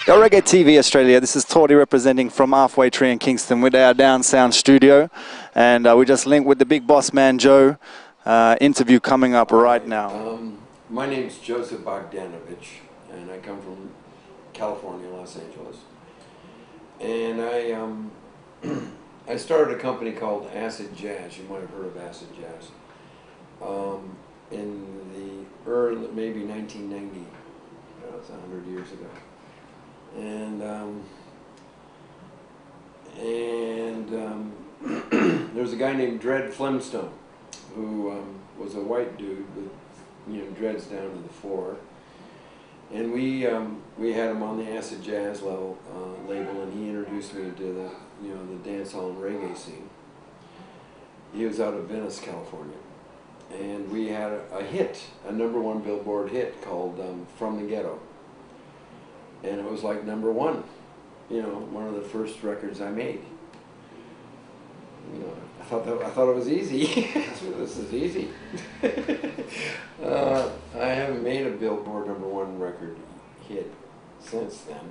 Yo, Reggae TV Australia, this is Tordy representing from Halfway Tree in Kingston with our Down Sound studio. And we just linked with the big boss man, Joe. Interview coming up right now. My name's Joseph Bogdanovich, and I come from California, Los Angeles. And I started a company called Acid Jazz. You might have heard of Acid Jazz. In the early, maybe 1990, that's 100 years ago. And there was a guy named Dred Flemstone who was a white dude with, you know, dreads down to the floor, and we had him on the Acid Jazz label, and he introduced me to the, you know, the dancehall and reggae scene. He was out of Venice, California, and we had a hit, a #1 Billboard hit called "From the Ghetto." And it was like #1, you know, one of the first records I made. You know, I thought it was easy. This is easy. I haven't made a Billboard #1 record hit since then.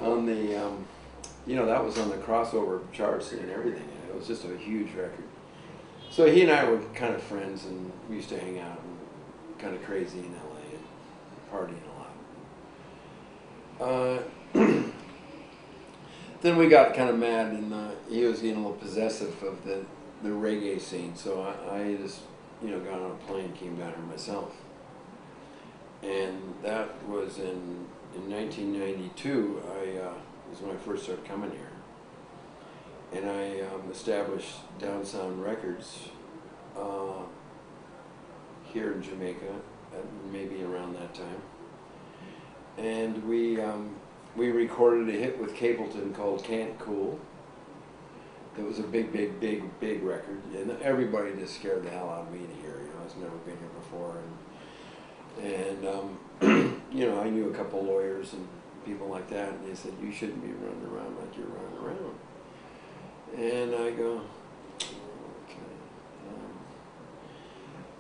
On the, you know, that was on the crossover charts and everything. It was just a huge record. So he and I were kind of friends, and we used to hang out and kind of crazy in LA and partying a lot. Then we got kind of mad, and he was getting a little possessive of the reggae scene, so I just, you know, got on a plane and came down here myself. And that was in 1992, was when I first started coming here. And I established Down Sound Records here in Jamaica, maybe around that time. And we recorded a hit with Capleton called "Can't Cool." It was a big record, and everybody just scared the hell out of me to hear. You know, I've never been here before, and you know, I knew a couple lawyers and people like that, and they said, "You shouldn't be running around like you're running around." And I go, "Okay."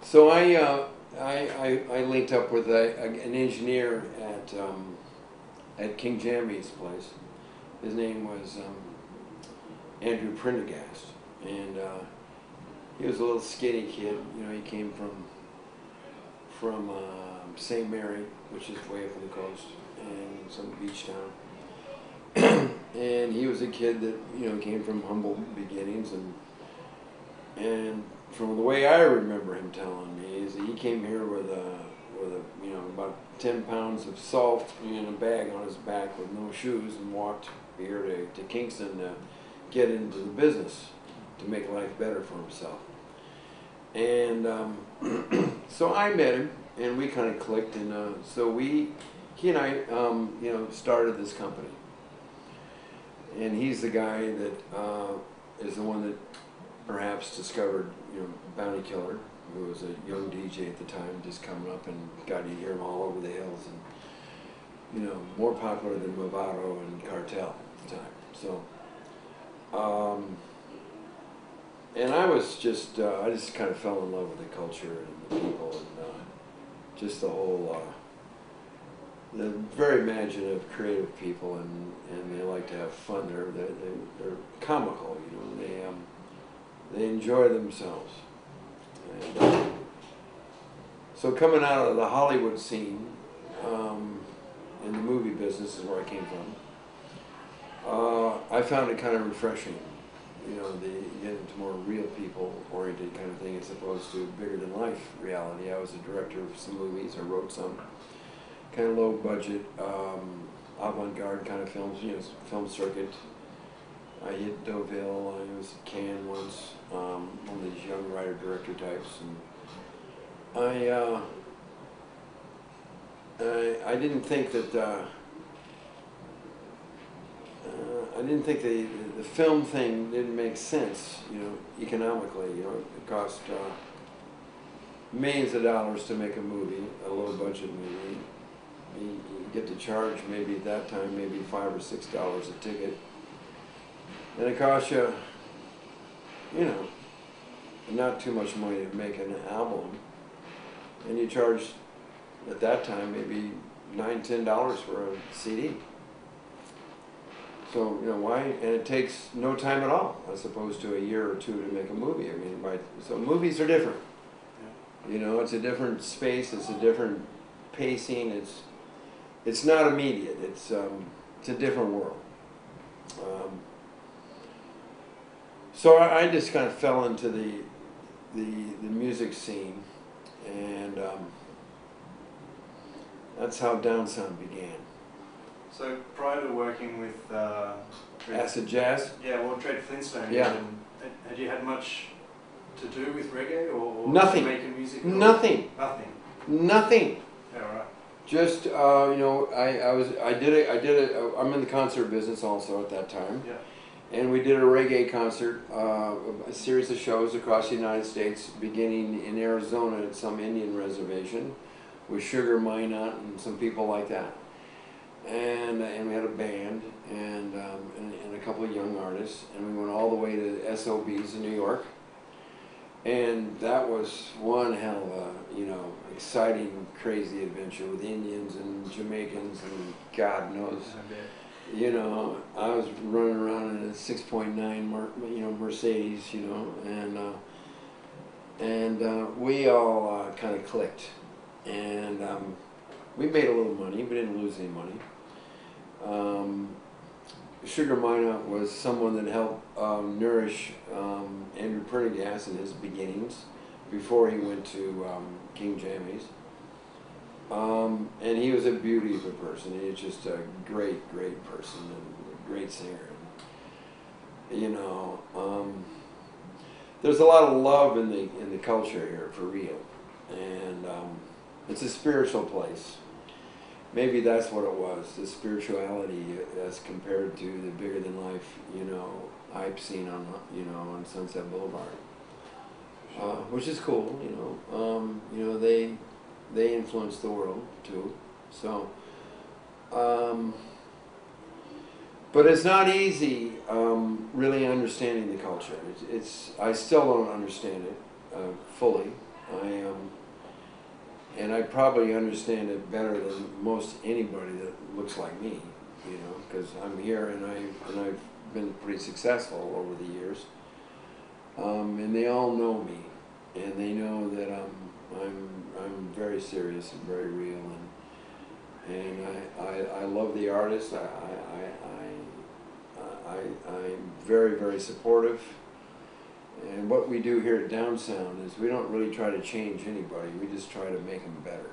So I linked up with an engineer at King Jammy's place. His name was Andrew Prendergast, and he was a little skinny kid. You know, he came from St. Mary, which is way up on the coast, and some beach town. And he was a kid that, you know, came from humble beginnings, and from the way I remember him telling me, is that he came here with you know, about 10 pounds of salt in a bag on his back with no shoes, and walked here to Kingston to get into the business, to make life better for himself. And so I met him, and we kind of clicked, and so he and I, you know, started this company. And he's the guy that is the one that perhaps discovered, you know, Bounty Killer, who was a young DJ at the time, just coming up, and got to hear him all over the hills, and, you know, more popular than Movado and Cartel at the time. So, and I was just, I just kind of fell in love with the culture and the people, and just the whole, they're very imaginative, creative people, and they like to have fun. They're comical, you know. They enjoy themselves. And, so coming out of the Hollywood scene, in the movie business is where I came from. I found it kind of refreshing, you know, get into more real people-oriented kind of thing, as opposed to bigger-than-life reality. I was a director of some movies. I wrote some kind of low-budget, avant-garde kind of films, you know, film circuit. I hit Deauville. I was at Cannes once, one of these young writer-director types, and I didn't think that the film thing didn't make sense, you know, economically. You know, it cost millions of dollars to make a movie, a low-budget movie. You get to charge maybe at that time maybe $5 or $6 a ticket, and it costs you, you know, not too much money to make an album, and you charge at that time maybe, $9–10 for a CD. So, you know, why? And it takes no time at all, as opposed to a year or two to make a movie. I mean, right? So movies are different. You know, it's a different space. It's a different pacing. It's not immediate. It's a different world. So I just kind of fell into the music scene, and that's how Down Sound began. So prior to working with Acid Jazz? Yeah, well, Tread Flintstone. Yeah. Had you had much to do with reggae or Nothing. Jamaican music? Nothing. Nothing. Nothing. Yeah, right. Just you know, I'm in the concert business also at that time. Yeah. And we did a reggae concert, a series of shows across the United States, beginning in Arizona at some Indian reservation with Sugar Minot and some people like that. And we had a band and a couple of young artists, and we went all the way to SOBs in New York. And that was one hell of a, you know, exciting, crazy adventure with Indians and Jamaicans and God knows. You know, I was running around in a 6.9 Mercedes, you know, and we all kind of clicked, and we made a little money. We didn't lose any money. Sugar Minot was someone that helped nourish Andrew Prendergast in his beginnings before he went to King Jammies. And he was a beauty of a person. He was just a great, great person and a great singer. And, you know, there's a lot of love in the culture here, for real, and it's a spiritual place. Maybe that's what it was, the spirituality as compared to the bigger than life, you know, hype scene on, you know, on Sunset Boulevard, which is cool, you know. You know, they influence the world too. So, but it's not easy really understanding the culture. I still don't understand it fully. And I probably understand it better than most anybody that looks like me, you know, because I'm here and I've been pretty successful over the years. And they all know me, and they know that I'm very serious and very real, and I love the artist. I'm very, very supportive. And what we do here at Down Sound is we don't really try to change anybody. We just try to make them better.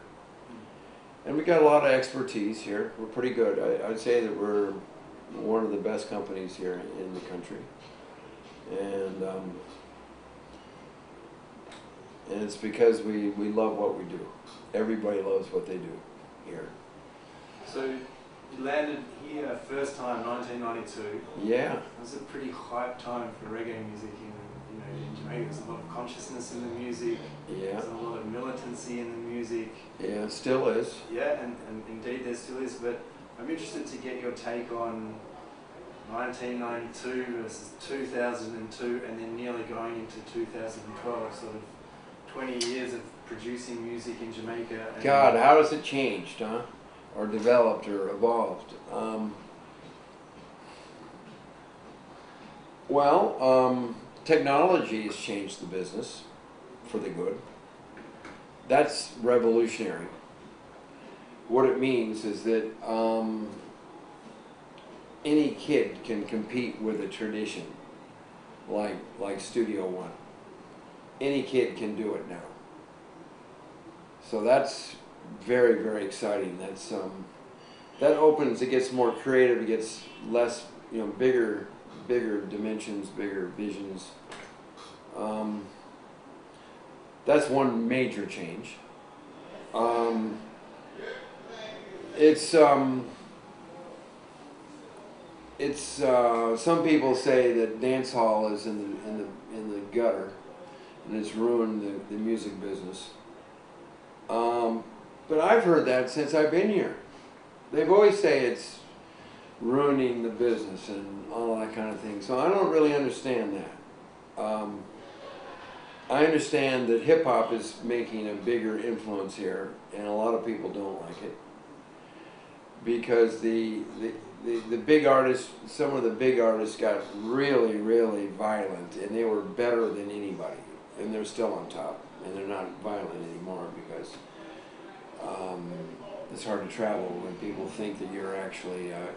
And we got a lot of expertise here. We're pretty good. I'd say that we're one of the best companies here in the country. And it's because we love what we do. Everybody loves what they do here. So you landed here first time 1992. Yeah. It was a pretty hype time for reggae music in Jamaica. There's a lot of consciousness in the music. Yeah. There's a lot of militancy in the music. Yeah, still is. Yeah, and indeed there still is. But I'm interested to get your take on 1992 versus 2002, and then nearly going into 2012. Sort of 20 years of producing music in Jamaica. And God, how has it changed, huh? Or developed or evolved? Technology has changed the business for the good. That's revolutionary. What it means is that any kid can compete with a tradition like Studio One. Any kid can do it now. So that's very, very exciting. That's that opens. It gets more creative. It gets less, you know, bigger dimensions, bigger visions. That's one major change. Some people say that dancehall is in the gutter, and it's ruined the music business. But I've heard that since I've been here. They've always say it's ruining the business and all that kind of thing. So I don't really understand that. I understand that hip-hop is making a bigger influence here, and a lot of people don't like it. because the big artists, some of the big artists got really, really violent, and they were better than anybody, and they're still on top, and they're not violent anymore because it's hard to travel when people think that you're actually a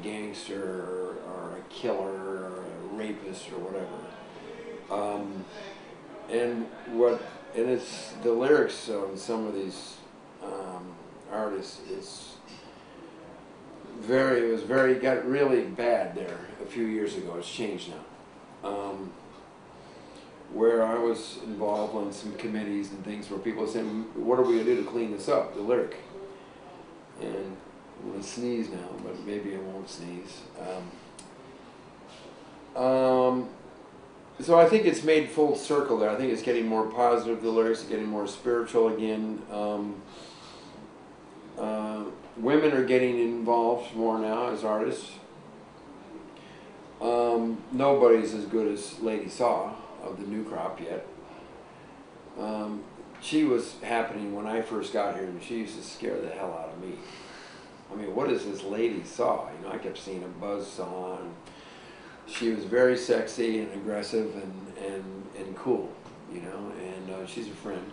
gangster or a killer or a rapist or whatever. And it's the lyrics on some of these artists. Got really bad there a few years ago. It's changed now. Where I was involved on some committees and things where people were saying, what are we going to do to clean this up, the lyric? And I'm going to sneeze now, but maybe I won't sneeze. So I think it's made full circle there. I think it's getting more positive, the lyrics are getting more spiritual again. Women are getting involved more now as artists. Nobody's as good as Lady Saw of the new crop yet. She was happening when I first got here, and she used to scare the hell out of me. I mean, what is this Lady Saw? You know, I kept seeing a buzz saw, and she was very sexy and aggressive and cool, you know, and she's a friend.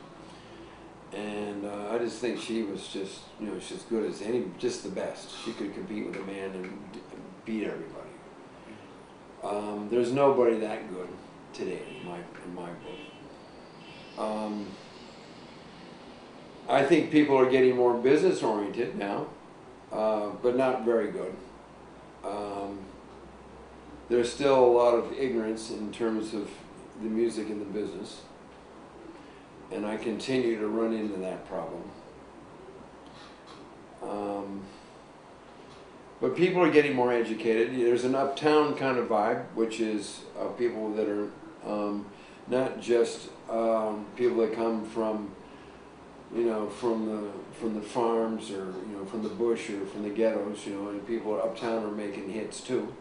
And I just think she was just, you know, she's as good as any, just the best. She could compete with a man and beat everybody. There's nobody that good today in my book. I think people are getting more business oriented now, but not very good. There's still a lot of ignorance in terms of the music and the business, and I continue to run into that problem. But people are getting more educated. There's an uptown kind of vibe, which is people that are not just people that come from, you know, from the farms, or, you know, from the bush or from the ghettos, you know, and people uptown are making hits too.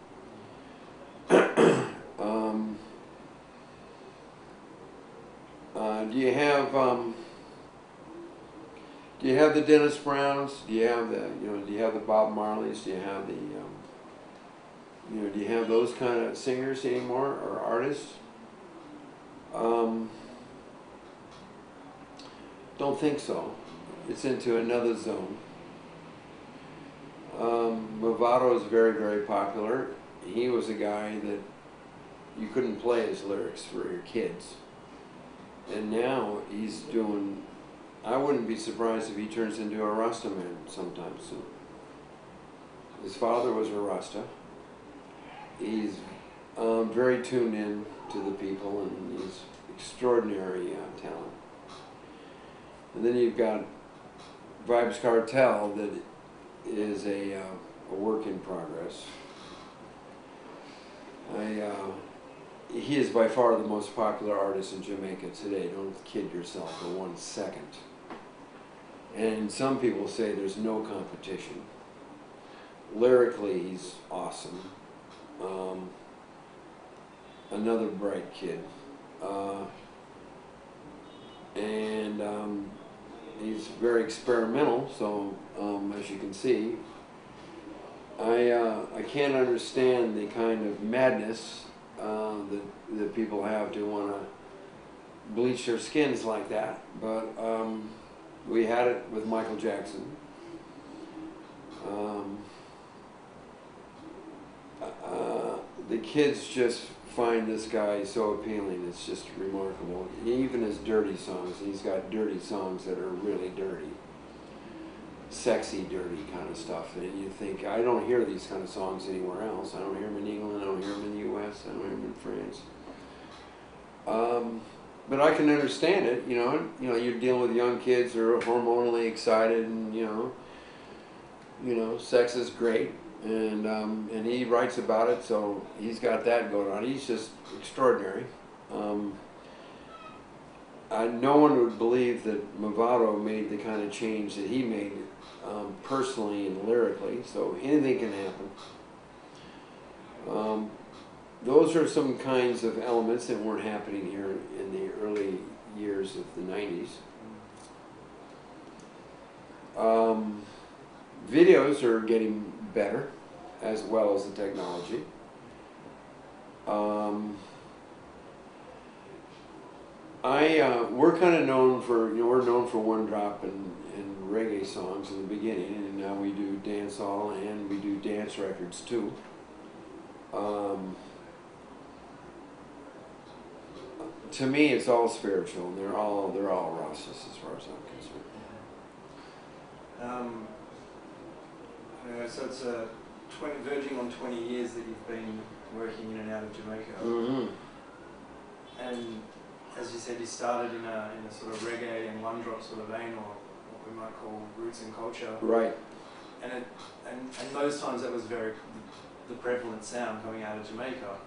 Do you have the Dennis Browns? Do you have the Bob Marleys? Do you have the do you have those kind of singers anymore, or artists? Don't think so. It's into another zone. Movado is very, very popular. He was a guy that you couldn't play his lyrics for your kids. And now he's doing, I wouldn't be surprised if he turns into a Rasta man sometime soon. His father was a Rasta. He's very tuned in to the people, and he's extraordinary talent. And then you've got Vibes Cartel, that is a work in progress. He is by far the most popular artist in Jamaica today. Don't kid yourself for 1 second. And some people say there's no competition. Lyrically, he's awesome. Another bright kid. And he's very experimental, so as you can see, I can't understand the kind of madness that people have to want to bleach their skins like that. But we had it with Michael Jackson. The kids just find this guy so appealing. It's just remarkable. Even his dirty songs, he's got dirty songs that are really dirty. Sexy, dirty kind of stuff. And you think, I don't hear these kind of songs anywhere else. I don't hear them in England, I don't hear them in the US, I don't hear them in France. But I can understand it, you know, you're dealing with young kids who are hormonally excited, and you know, sex is great, and he writes about it, so he's got that going on. He's just extraordinary. No one would believe that Movado made the kind of change that he made personally and lyrically, so anything can happen. Those are some kinds of elements that weren't happening here in the early years of the 90s. videos are getting better, as well as the technology. We're kind of known for, we're known for one drop in reggae songs in the beginning, and now we do dancehall and we do dance records too. To me, it's all spiritual, and they're all Rastas as far as I'm concerned. So it's verging on 20 years that you've been working in and out of Jamaica. Mm-hmm. And as you said, you started in a sort of reggae and one drop sort of vein, or what we might call roots and culture. Right. And those times that was very the prevalent sound coming out of Jamaica.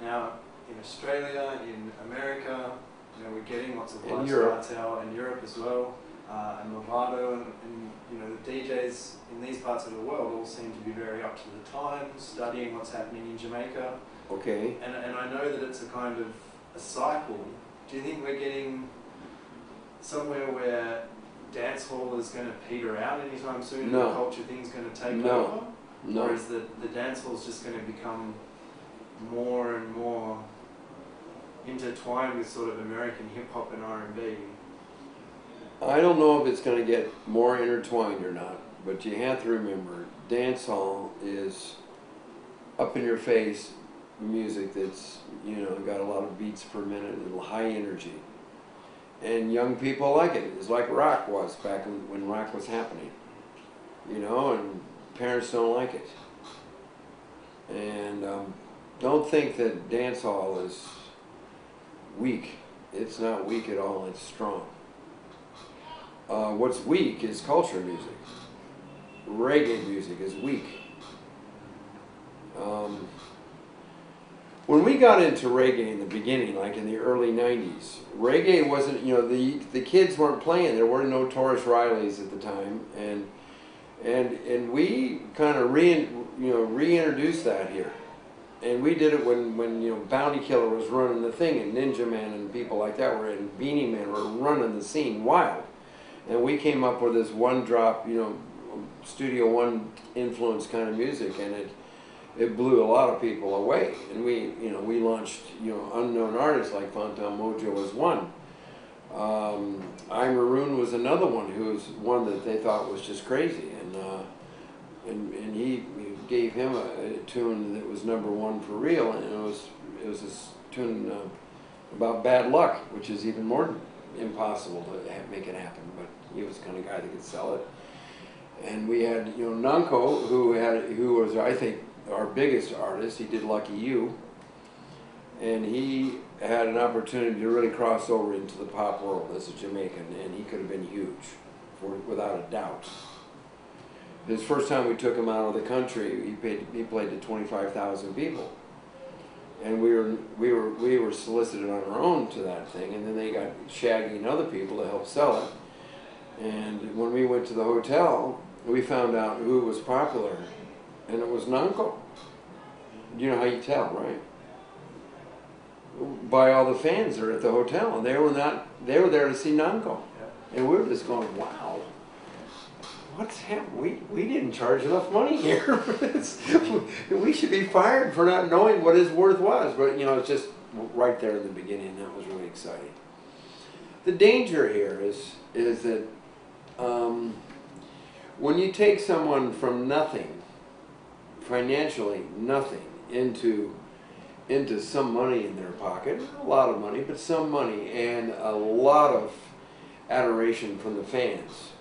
Now in Australia, in America, we're getting lots of lifestyle cartel, in Europe as well, and Movado, and the DJs in these parts of the world all seem to be very up to the time, studying what's happening in Jamaica. Okay. And I know that it's a kind of a cycle. Do you think we're getting somewhere where dancehall is going to peter out anytime soon? No. And the culture thing's going to take over? No. Or is the dancehall just going to become more and more intertwined with sort of American hip hop and R&B? I don't know if it's going to get more intertwined or not, but you have to remember, dancehall is up in your face music that's, got a lot of beats per minute, a high energy. And young people like it. It's like rock was back when rock was happening. And parents don't like it. And don't think that dancehall is weak. It's not weak at all, it's strong. What's weak is culture music. Reggae music is weak. When we got into reggae in the beginning, like in the early 90s, reggae wasn't, the kids weren't playing. There were no Taurus Rileys at the time, and we kind of reintroduced that here. And we did it when Bounty Killer was running the thing, and Ninja Man and people like that were, and Beanie Man were running the scene wild. And we came up with this one drop, Studio One influence kind of music, and it blew a lot of people away. And we launched, unknown artists like Fontaine Mojo was one. I Maroon was another one who was one that they thought was just crazy, and he gave him a tune that was #1 for real, and it was this tune about bad luck, which is even more impossible to make it happen, but he was the kind of guy that could sell it. And we had Nanko, who was, I think, our biggest artist. He did Lucky You, and he had an opportunity to really cross over into the pop world as a Jamaican, and he could have been huge, without a doubt. His first time we took him out of the country, he played to 25,000 people, and we were solicited on our own to that thing, and then they got Shaggy and other people to help sell it. And when we went to the hotel, we found out who was popular, and it was Nanko. You know how you tell, right? By all the fans that are at the hotel, and they were there to see Nanko, and we were just going, wow. What's happening? We didn't charge enough money here. We should be fired for not knowing what his worth was. But it's just right there in the beginning. That was really exciting. The danger here is that when you take someone from nothing, financially nothing, into some money in their pocket, a lot of money, but some money, and a lot of adoration from the fans,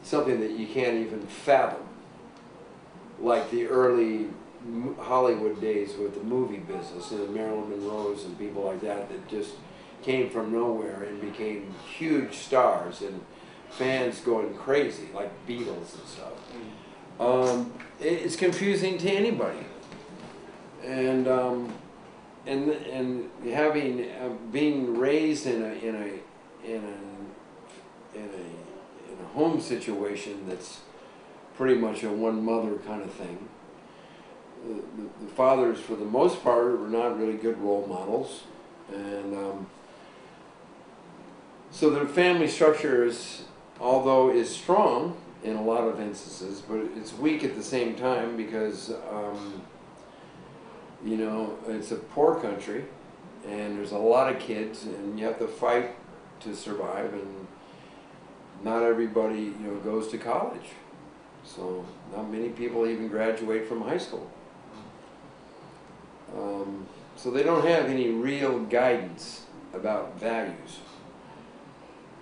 something that you can't even fathom, like the early Hollywood days with the movie business, Marilyn Monroe's and people like that just came from nowhere and became huge stars, and fans going crazy, like Beatles and stuff. It's confusing to anybody, and having being raised in a home situation that's pretty much a one mother kind of thing. The fathers, for the most part, were not really good role models, and so the family structure is, although is strong, in a lot of instances, but it's weak at the same time because, you know, it's a poor country and there's a lot of kids and you have to fight to survive, and not everybody, you know, goes to college. So not many people even graduate from high school. So they don't have any real guidance about values.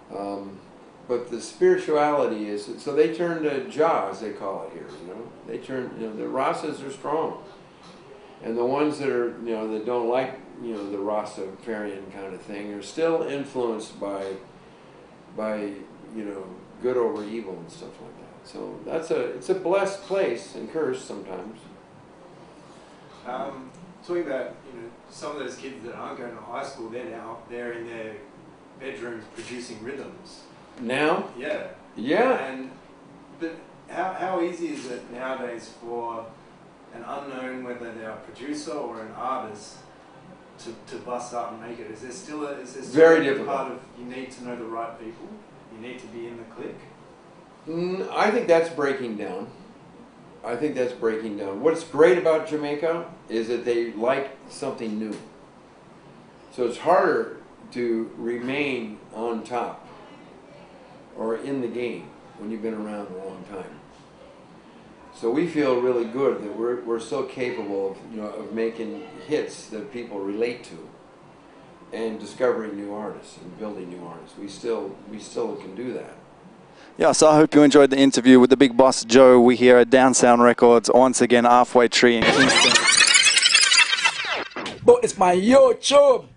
But the spirituality is, so they turn to Jah, as they call it here, you know. They turn, you know, the Rastas are strong. And the ones that are, you know, that don't like, you know, the Rastafarian kind of thing are still influenced by, you know, good over evil and stuff like that. So it's a blessed place and cursed sometimes. Talking about, you know, some of those kids that aren't going to high school, they're in their bedrooms producing rhythms. Now? Yeah. Yeah. But how easy is it nowadays for an unknown, whether they're a producer or an artist, to bust up and make it? Is there still very a difficult part of you need to know the right people? You need to be in the clique? I think that's breaking down. I think that's breaking down. What's great about Jamaica is that they like something new. So it's harder to remain on top or in the game when you've been around a long time. So we feel really good that we're so capable of, you know, of making hits that people relate to and discovering new artists and building new artists. We still can do that. Yeah, so I hope you enjoyed the interview with the big boss Joe. We're here at Downsound Records once again, Halfway Tree in Kingston. But it's my YouTube.